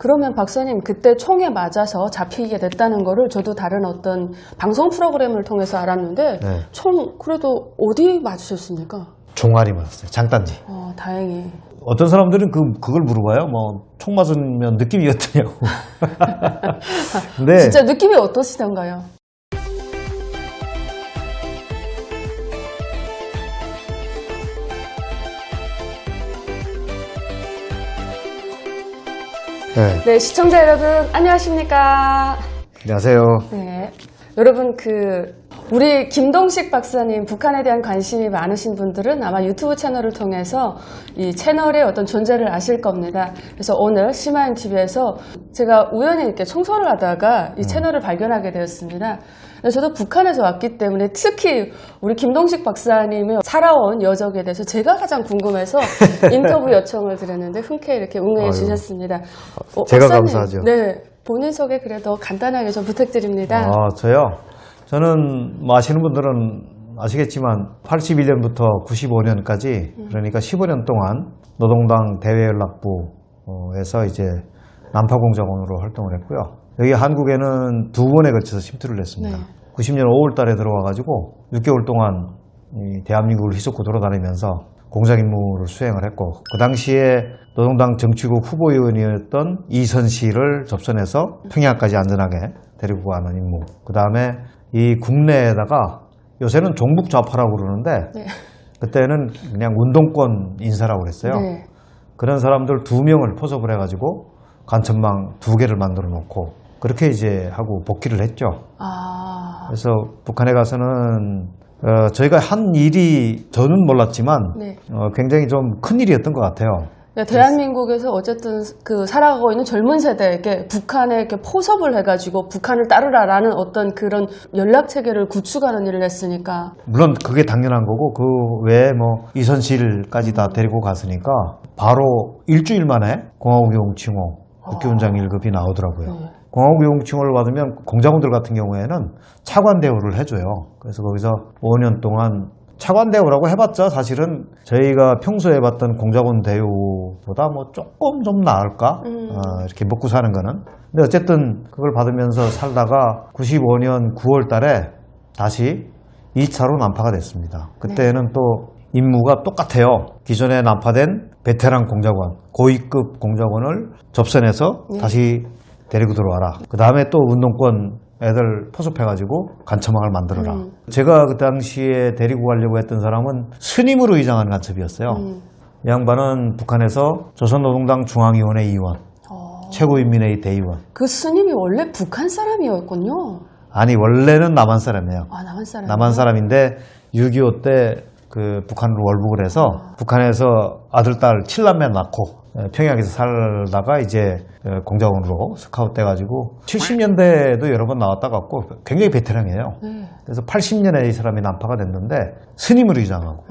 그러면 박사님 그때 총에 맞아서 잡히게 됐다는 거를 저도 다른 어떤 방송 프로그램을 통해서 알았는데 네. 총 그래도 어디 맞으셨습니까? 종아리 맞았어요. 장단지. 다행히. 어떤 사람들은 그걸 물어봐요. 뭐 총 맞으면 느낌이 어떠냐고. 근데 진짜 느낌이 어떠시던가요? 네, 시청자 여러분 안녕하십니까? 안녕하세요. 네, 여러분 우리 김동식 박사님 북한에 대한 관심이 많으신 분들은 아마 유튜브 채널을 통해서 이 채널의 어떤 존재를 아실 겁니다. 그래서 오늘 시마인TV에서 제가 우연히 이렇게 청소를 하다가 이 채널을 발견하게 되었습니다. 저도 북한에서 왔기 때문에 특히 우리 김동식 박사님의 살아온 여적에 대해서 제가 가장 궁금해서 인터뷰 요청을 드렸는데 흔쾌히 이렇게 응해 주셨습니다. 제가 박사님, 감사하죠. 네, 본인 소개 그래도 간단하게 좀 부탁드립니다. 저요? 저는 뭐 아시는 분들은 아시겠지만 81년부터 95년까지 그러니까 15년 동안 노동당 대외연락부에서 이제 난파공작원으로 활동을 했고요. 여기 한국에는 2번에 걸쳐서 침투를 했습니다. 네. 90년 5월 달에 들어와가지고 6개월 동안 이 대한민국을 휘젓고 돌아다니면서 공작 임무를 수행을 했고, 그 당시에 노동당 정치국 후보위원이었던 이선실을 접선해서 평양까지 안전하게 데리고 가는 임무. 그 다음에 이 국내에다가 요새는 종북 좌파라고 그러는데 네. 그때는 그냥 운동권 인사라고 그랬어요. 네. 그런 사람들 2명을 포섭을 해가지고 간첩망 2개를 만들어 놓고 그렇게 이제 하고 복귀를 했죠. 그래서 북한에 가서는 저희가 한 일이 저는 몰랐지만 네. 굉장히 좀 큰 일이었던 것 같아요. 대한민국에서 어쨌든 살아가고 있는 젊은 세대에게 북한에 이렇게 포섭을 해가지고 북한을 따르라라는 어떤 그런 연락 체계를 구축하는 일을 했으니까. 물론 그게 당연한 거고 그 외에 뭐 이선실까지 다 데리고 갔으니까 바로 일주일 만에 공화국용칭호 국기훈장 1급이 나오더라고요. 공화국용칭호를 받으면 공작원들 같은 경우에는 차관 대우를 해줘요. 그래서 거기서 5년 동안 차관 대우라고 해봤자 사실은 저희가 평소에 봤던 공작원 대우보다 뭐 조금 좀 나을까? 이렇게 먹고 사는 거는. 근데 어쨌든 그걸 받으면서 살다가 95년 9월 달에 다시 2차로 난파가 됐습니다. 그때는 또 임무가 똑같아요. 기존에 난파된 베테랑 공작원, 고위급 공작원을 접선해서 다시 데리고 들어와라. 그 다음에 또 운동권 애들 포섭해가지고 간첩망을 만들어라. 제가 그 당시에 데리고 가려고 했던 사람은 스님으로 위장한 간첩이었어요. 이 양반은 북한에서 조선노동당 중앙위원회 위원, 최고인민회의 대의원. 그 스님이 원래 북한 사람이었군요. 아니 원래는 남한 사람이에요. 남한 사람. 남한 사람인데 6.25 때 그 북한으로 월북을 해서 북한에서 아들, 딸 7남매 낳고 평양에서 살다가 이제 공작원으로 스카웃 돼가지고 70년대에도 여러 번 나왔다 갔고 굉장히 베테랑이에요. 그래서 80년에 이 사람이 난파가 됐는데 스님으로 위장하고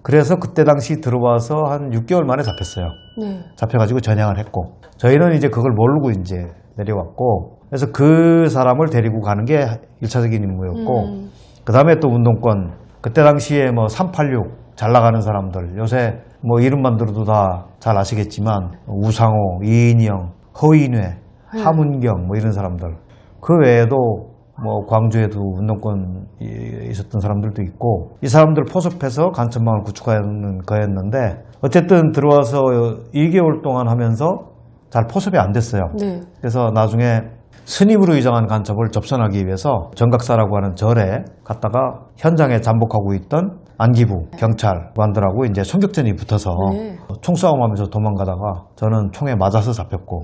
그래서 그때 당시 들어와서 한 6개월 만에 잡혔어요. 잡혀가지고 전향을 했고 저희는 이제 그걸 모르고 이제 내려왔고 그래서 그 사람을 데리고 가는 게 1차적인 임무였고 그 다음에 또 운동권 그때 당시에 뭐 386 잘 나가는 사람들 요새 뭐 이름만 들어도 다 잘 아시겠지만 우상호, 이인영, 허인회, 하문경 뭐 이런 사람들 그 외에도 뭐 광주에도 운동권 있었던 사람들도 있고 이 사람들 포섭해서 간첩망을 구축하는 거였는데 어쨌든 들어와서 2개월 동안 하면서 잘 포섭이 안 됐어요. 그래서 나중에 스님으로 위장한 간첩을 접선하기 위해서 정각사라고 하는 절에 갔다가 현장에 잠복하고 있던 안기부 경찰관들하고 이제 총격전이 붙어서 총싸움하면서 도망가다가 저는 총에 맞아서 잡혔고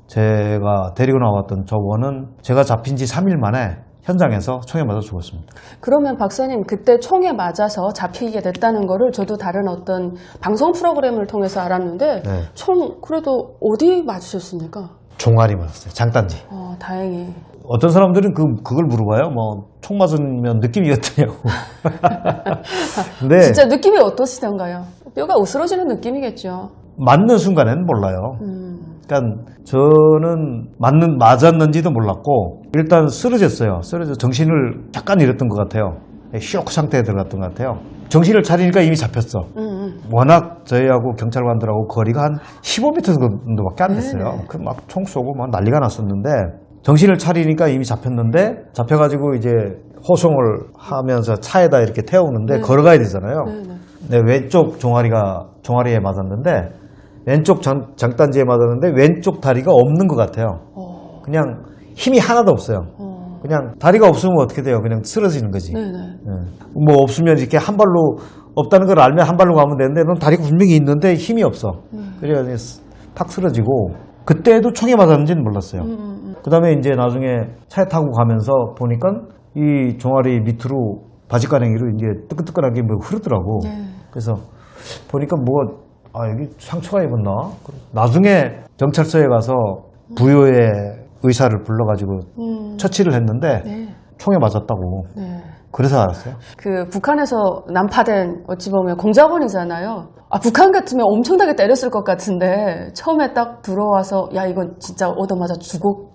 제가 데리고 나왔던 저원은 제가 잡힌 지 3일 만에 현장에서 총에 맞아 죽었습니다. 그러면 박사님 그때 총에 맞아서 잡히게 됐다는 거를 저도 다른 어떤 방송 프로그램을 통해서 알았는데 총 그래도 어디 맞으셨습니까? 종아리 맞았어요. 장단지. 다행히. 어떤 사람들은 그걸 물어봐요. 뭐 총 맞으면 느낌이 어떠냐고. 근데 진짜 느낌이 어떠시던가요? 뼈가 으스러지는 느낌이겠죠. 맞는 순간에는 몰라요. 그러니까 저는 맞았는지도 몰랐고 일단 쓰러져 정신을 잠깐 잃었던 것 같아요. 쇼크 상태에 들어갔던 것 같아요. 정신을 차리니까 이미 잡혔어. 워낙 저희하고 경찰관들하고 거리가 한 15m 정도밖에 안 됐어요. 그 막 총 쏘고 막 난리가 났었는데 정신을 차리니까 이미 잡혔는데 잡혀가지고 이제 호송을 하면서 차에다 이렇게 태우는데 걸어가야 되잖아요. 네, 왼쪽 종아리에 맞았는데 왼쪽 장단지에 맞았는데 왼쪽 다리가 없는 것 같아요. 그냥 힘이 하나도 없어요. 그냥 다리가 없으면 어떻게 돼요? 그냥 쓰러지는 거지. 뭐 없으면 이렇게 한 발로 없다는 걸 알면 한 발로 가면 되는데 넌 다리가 분명히 있는데 힘이 없어. 그래서 탁 쓰러지고 그때도 총에 맞았는지는 몰랐어요. 그 다음에 이제 나중에 차에 타고 가면서 보니까 이 종아리 밑으로 바지가랑이로 이제 뜨끈뜨끈하게 뭐 흐르더라고. 그래서 보니까 여기 상처가 입었나? 나중에 경찰서에 가서 부여의 의사를 불러가지고 처치를 했는데 총에 맞았다고. 그래서 알았어요. 그 북한에서 난파된 어찌 보면 공작원이잖아요. 북한 같으면 엄청나게 때렸을 것 같은데 처음에 딱 들어와서 야 이건 진짜 얻어맞아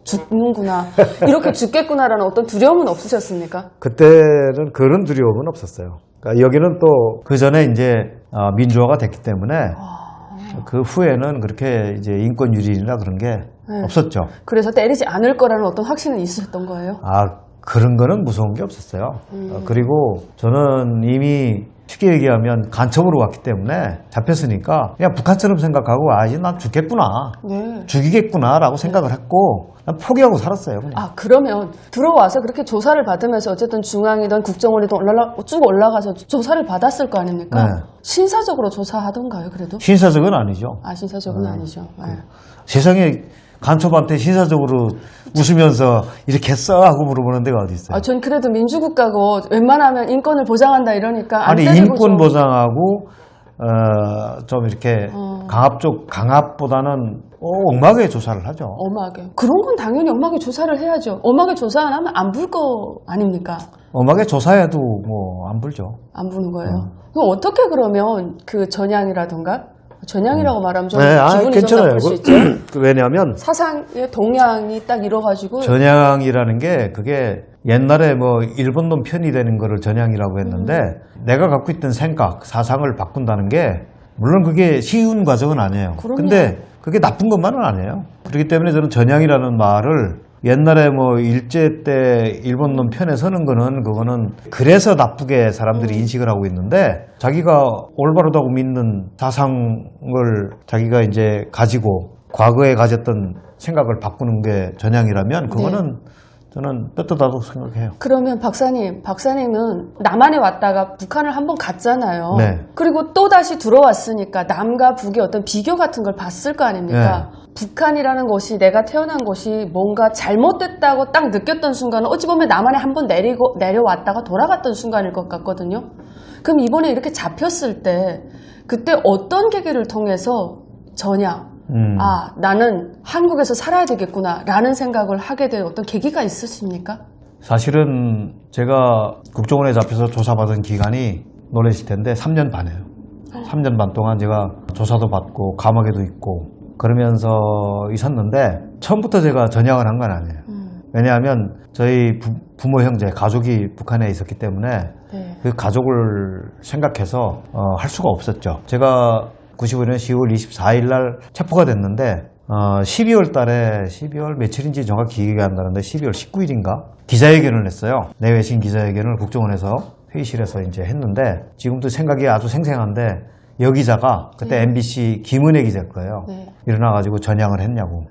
죽는구나 이렇게 죽겠구나라는 어떤 두려움은 없으셨습니까? 그때는 그런 두려움은 없었어요. 그러니까 여기는 또 그 전에 이제 민주화가 됐기 때문에 그 후에는 그렇게 이제 인권 유린이나 그런 게 없었죠. 그래서 때리지 않을 거라는 어떤 확신은 있으셨던 거예요? 그런 거는 무서운 게 없었어요. 그리고 저는 이미 쉽게 얘기하면 간첩으로 왔기 때문에 잡혔으니까 그냥 북한처럼 생각하고 이제 난 죽겠구나. 죽이겠구나라고 생각을 했고 난 포기하고 살았어요. 그냥. 그러면 들어와서 그렇게 조사를 받으면서 어쨌든 중앙이든 국정원이든 쭉 올라가서 조사를 받았을 거 아닙니까? 신사적으로 조사하던가요, 그래도? 신사적은 아니죠. 신사적은 아니죠. 세상에 간첩한테 신사적으로 웃으면서 이렇게 했어 하고 물어보는 데가 어디 있어요? 전 그래도 민주국가고 웬만하면 인권을 보장한다 이러니까 안 때리고 인권 보장하고 좀 이렇게 강압보다는 엄하게 조사를 하죠. 엄하게. 그런 건 당연히 엄하게 조사를 해야죠. 엄하게 조사 안 하면 안 불 거 아닙니까? 엄하게 조사해도 뭐 안 불죠. 안 부는 거예요. 그럼 어떻게 그러면 그 전향이라던가 전향이라고 말하면 좀 기분이 괜찮아요. 좀 나쁠 수 있죠. 왜냐하면 사상의 동향이 딱 이뤄가지고 전향이라는 게 그게 옛날에 뭐 일본 놈 편이 되는 거를 전향이라고 했는데 내가 갖고 있던 생각, 사상을 바꾼다는 게 물론 그게 쉬운 과정은 아니에요. 근데 그게 나쁜 것만은 아니에요. 그렇기 때문에 저는 전향이라는 말을 옛날에 뭐 일제 때 일본 놈 편에 서는 거는 그거는 그래서 나쁘게 사람들이 인식을 하고 있는데 자기가 올바르다고 믿는 사상을 자기가 이제 가지고 과거에 가졌던 생각을 바꾸는 게 전향이라면 그거는 저는 떳떳하다고 생각해요. 그러면 박사님은 남한에 왔다가 북한을 한번 갔잖아요. 그리고 또 다시 들어왔으니까 남과 북의 어떤 비교 같은 걸 봤을 거 아닙니까? 북한이라는 곳이 내가 태어난 곳이 뭔가 잘못됐다고 딱 느꼈던 순간은 어찌 보면 남한에 한번 내려왔다가 돌아갔던 순간일 것 같거든요. 그럼 이번에 이렇게 잡혔을 때 그때 어떤 계기를 통해서 전향 나는 한국에서 살아야 되겠구나 라는 생각을 하게 된 어떤 계기가 있으십니까? 사실은 제가 국정원에 잡혀서 조사받은 기간이 놀라실 텐데 3년 반이에요. 3년 반 동안 제가 조사도 받고 감옥에도 있고 그러면서 있었는데 처음부터 제가 전향을 한 건 아니에요. 왜냐하면 저희 부모 형제 가족이 북한에 있었기 때문에 그 가족을 생각해서 할 수가 없었죠. 제가 95년 10월 24일 날 체포가 됐는데 12월 달에 12월 며칠인지 정확히 기억이 안 나는데 12월 19일인가 기자회견을 했어요. 내외신 기자회견을 국정원에서 회의실에서 이제 했는데 지금도 생각이 아주 생생한데 여 기자가 그때 MBC 김은혜 기자일 거예요. 일어나가지고 전향을 했냐고.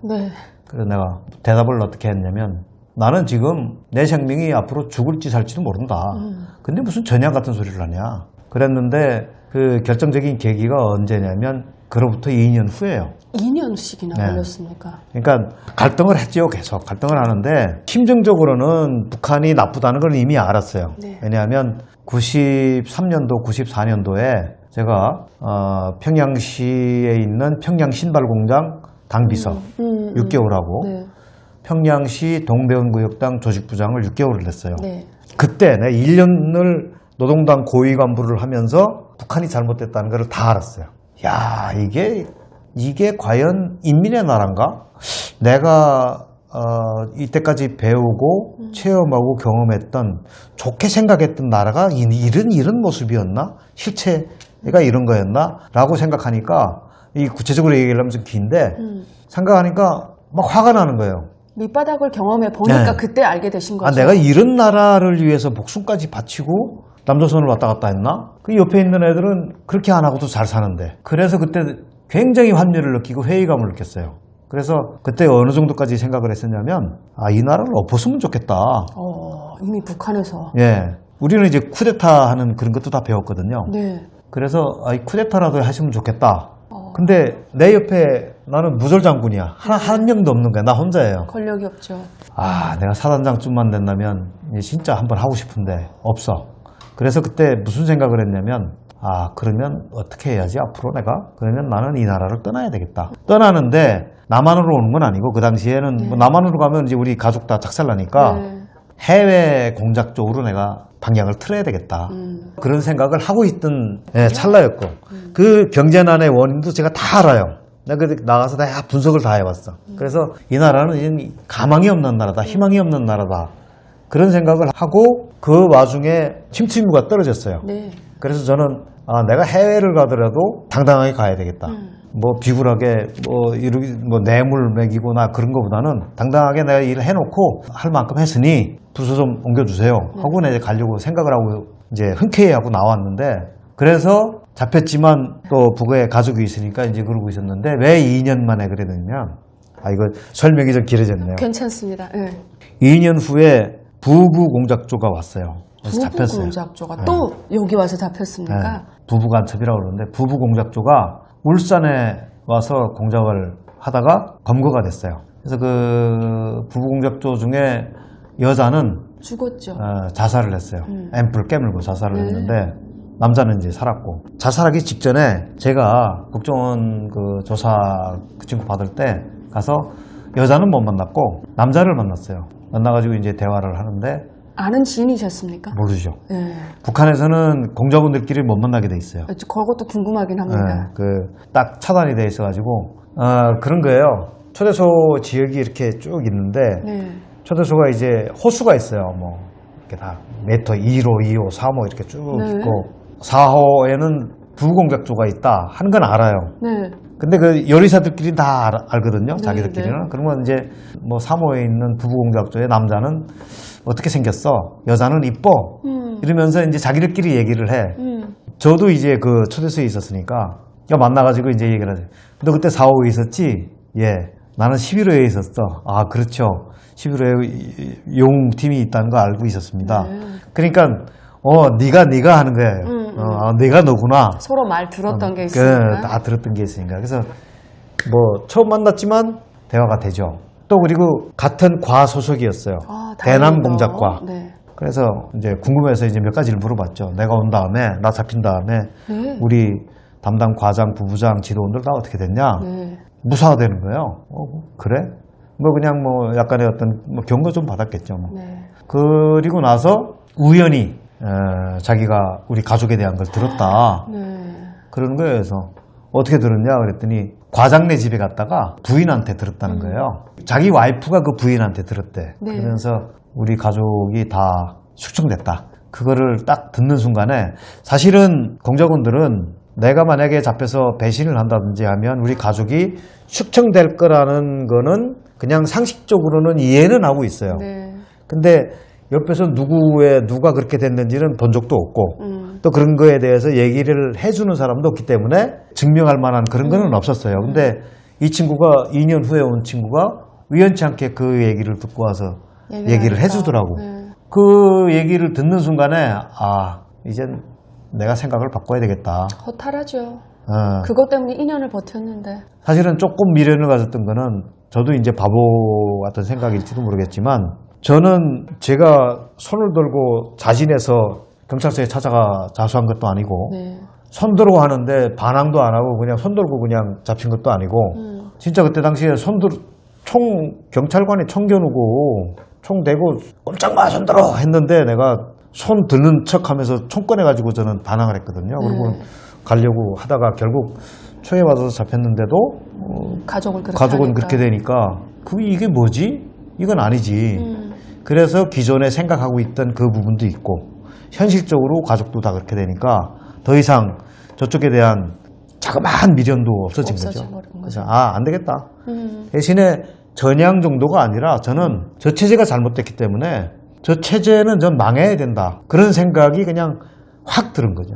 그래서 내가 대답을 어떻게 했냐면 나는 지금 내 생명이 앞으로 죽을지 살지도 모른다. 근데 무슨 전향 같은 소리를 하냐. 그랬는데 그 결정적인 계기가 언제냐면 그로부터 2년 후예요. 2년씩이나 걸렸습니까? 그러니까 갈등을 했죠. 계속 갈등을 하는데 심정적으로는 북한이 나쁘다는 걸 이미 알았어요. 왜냐하면 93년도, 94년도에 제가 평양시에 있는 평양신발공장 당비서 6개월하고 평양시 동대원구역당 조직부장을 6개월을 했어요. 그때 내가 1년을 노동당 고위 간부를 하면서 북한이 잘못됐다는 걸 다 알았어요. 야, 이게 과연 인민의 나라인가? 내가 이때까지 배우고 체험하고 경험했던 좋게 생각했던 나라가 이런 모습이었나? 실체가 이런 거였나? 라고 생각하니까 이 구체적으로 얘기를 하면 좀 긴데 생각하니까 막 화가 나는 거예요. 밑바닥을 경험해 보니까 네. 그때 알게 되신 거죠. 내가 이런 나라를 위해서 목숨까지 바치고 남조선을 왔다 갔다 했나? 그 옆에 있는 애들은 그렇게 안 하고도 잘 사는데. 그래서 그때 굉장히 환멸을 느끼고 회의감을 느꼈어요. 그래서 그때 어느 정도까지 생각을 했었냐면 이 나라를 엎었으면 좋겠다. 이미 북한에서. 예, 우리는 이제 쿠데타 하는 그런 것도 다 배웠거든요. 네. 그래서 이 쿠데타라도 하시면 좋겠다. 근데 내 옆에 나는 무절장군이야. 한 명도 없는 거야. 나 혼자예요. 권력이 없죠. 내가 사단장쯤만 된다면 진짜 한번 하고 싶은데 없어. 그래서 그때 무슨 생각을 했냐면 그러면 어떻게 해야지 앞으로 내가? 그러면 나는 이 나라를 떠나야 되겠다. 떠나는데 남한으로 오는 건 아니고 그 당시에는 뭐 남한으로 가면 이제 우리 가족 다 작살나니까 해외 공작 쪽으로 내가 방향을 틀어야 되겠다. 그런 생각을 하고 있던 찰나였고 그 경제난의 원인도 제가 다 알아요. 내가 나가서 다 분석을 다 해봤어. 그래서 이 나라는 이제 가망이 없는 나라다. 희망이 없는 나라다. 그런 생각을 하고 그 와중에 침투 인구가 떨어졌어요. 네. 그래서 저는 내가 해외를 가더라도 당당하게 가야 되겠다. 뭐 비굴하게 뭐 뇌물 먹이거나 그런 거보다는 당당하게 내가 일을 해놓고 할 만큼 했으니 부서 좀 옮겨주세요 하고 이제 가려고 생각을 하고 이제 흔쾌히 하고 나왔는데 그래서 잡혔지만 또 북에 가족이 있으니까 이제 그러고 있었는데 왜 2년 만에 그랬느냐? 이거 설명이 좀 길어졌네요. 괜찮습니다. 네. 2년 후에 부부 공작조가 왔어요. 그래서 부부 잡혔어요. 공작조가 또 여기 와서 잡혔습니까? 부부 간첩이라고 그러는데 부부 공작조가 울산에 와서 공작을 하다가 검거가 됐어요. 그래서 그 부부 공작조 중에 여자는 죽었죠. 자살을 했어요. 앰플 깨물고 자살을 했는데 남자는 이제 살았고 자살하기 직전에 제가 국정원 그 조사 그 친구 받을 때 가서 여자는 못 만났고 남자를 만났어요. 만나가지고 이제 대화를 하는데 아는 지인이셨습니까? 모르죠. 네. 북한에서는 공작원들끼리 못 만나게 돼 있어요. 그것도 궁금하긴 합니다. 딱 차단이 돼 있어가지고 그런 거예요. 초대소 지역이 이렇게 쭉 있는데 네. 초대소가 이제 호수가 있어요. 뭐 이렇게 다 메터 2호, 2호, 3호 이렇게 쭉 네. 있고 4호에는 부공작조가 있다 하는 건 알아요. 네. 근데 그 요리사들끼리 다 알거든요. 네, 자기들끼리는. 그러면 이제 뭐 3호에 있는 부부공작조의 남자는 어떻게 생겼어? 여자는 이뻐. 이러면서 이제 자기들끼리 얘기를 해. 저도 이제 그 초대소에 있었으니까 만나가지고 이제 얘기를 하죠. 너 그때 4호에 있었지? 예. 나는 11호에 있었어. 그렇죠. 11호에 용팀이 있다는 거 알고 있었습니다. 그러니까 네가 하는 거예요. 네가 너구나. 서로 말 들었던 게 있으니까. 다 들었던 게 있으니까. 그래서 뭐 처음 만났지만 대화가 되죠. 또 그리고 같은 과 소속이었어요. 대남공작과. 네. 그래서 이제 궁금해서 이제 몇 가지를 물어봤죠. 내가 온 다음에 나 잡힌 다음에 네. 우리 담당 과장, 부부장, 지도원들 다 어떻게 됐냐? 네. 무사화되는 거예요. 그래? 뭐 그냥 뭐 약간의 어떤 뭐 경고 좀 받았겠죠. 뭐. 네. 그리고 나서 우연히 자기가 우리 가족에 대한 걸 들었다. 네. 그러는 거예요. 그래서 어떻게 들었냐 그랬더니 과장네 집에 갔다가 부인한테 들었다는 거예요. 자기 와이프가 그 부인한테 들었대. 네. 그러면서 우리 가족이 다 숙청됐다. 그거를 딱 듣는 순간에 사실은 공작원들은 내가 만약에 잡혀서 배신을 한다든지 하면 우리 가족이 숙청될 거라는 거는 그냥 상식적으로는 이해는 하고 있어요. 네. 근데 옆에서 누가 그렇게 됐는지는 본 적도 없고 또 그런 거에 대해서 얘기를 해주는 사람도 없기 때문에 증명할 만한 그런 거는 없었어요. 근데 이 친구가 2년 후에 온 친구가 우연치 않게 그 얘기를 듣고 와서 얘기를 해주더라고. 네. 그 얘기를 듣는 순간에 이젠 내가 생각을 바꿔야 되겠다. 허탈하죠. 그것 때문에 2년을 버텼는데. 사실은 조금 미련을 가졌던 거는 저도 이제 바보 같은 생각일지도 모르겠지만 저는 제가 손을 들고 자진해서 경찰서에 찾아가 자수한 것도 아니고 네. 손 들고 하는데 반항도 안 하고 그냥 손 들고 그냥 잡힌 것도 아니고 진짜 그때 당시에 경찰관이 총 겨누고 총 대고 꼼짝마 손 들어 했는데 내가 손 드는 척 하면서 총 꺼내가지고 저는 반항을 했거든요. 그리고 가려고 하다가 결국 초에 와서 잡혔는데도 가족은 그렇게 되니까 이게 뭐지? 이건 아니지. 그래서 기존에 생각하고 있던 그 부분도 있고 현실적으로 가족도 다 그렇게 되니까 더 이상 저쪽에 대한 자그마한 미련도 없어진 거죠. 없어져버린 그래서 안 되겠다. 대신에 전향 정도가 아니라 저는 저 체제가 잘못됐기 때문에 저 체제는 전 망해야 된다. 그런 생각이 그냥 확 들은 거죠.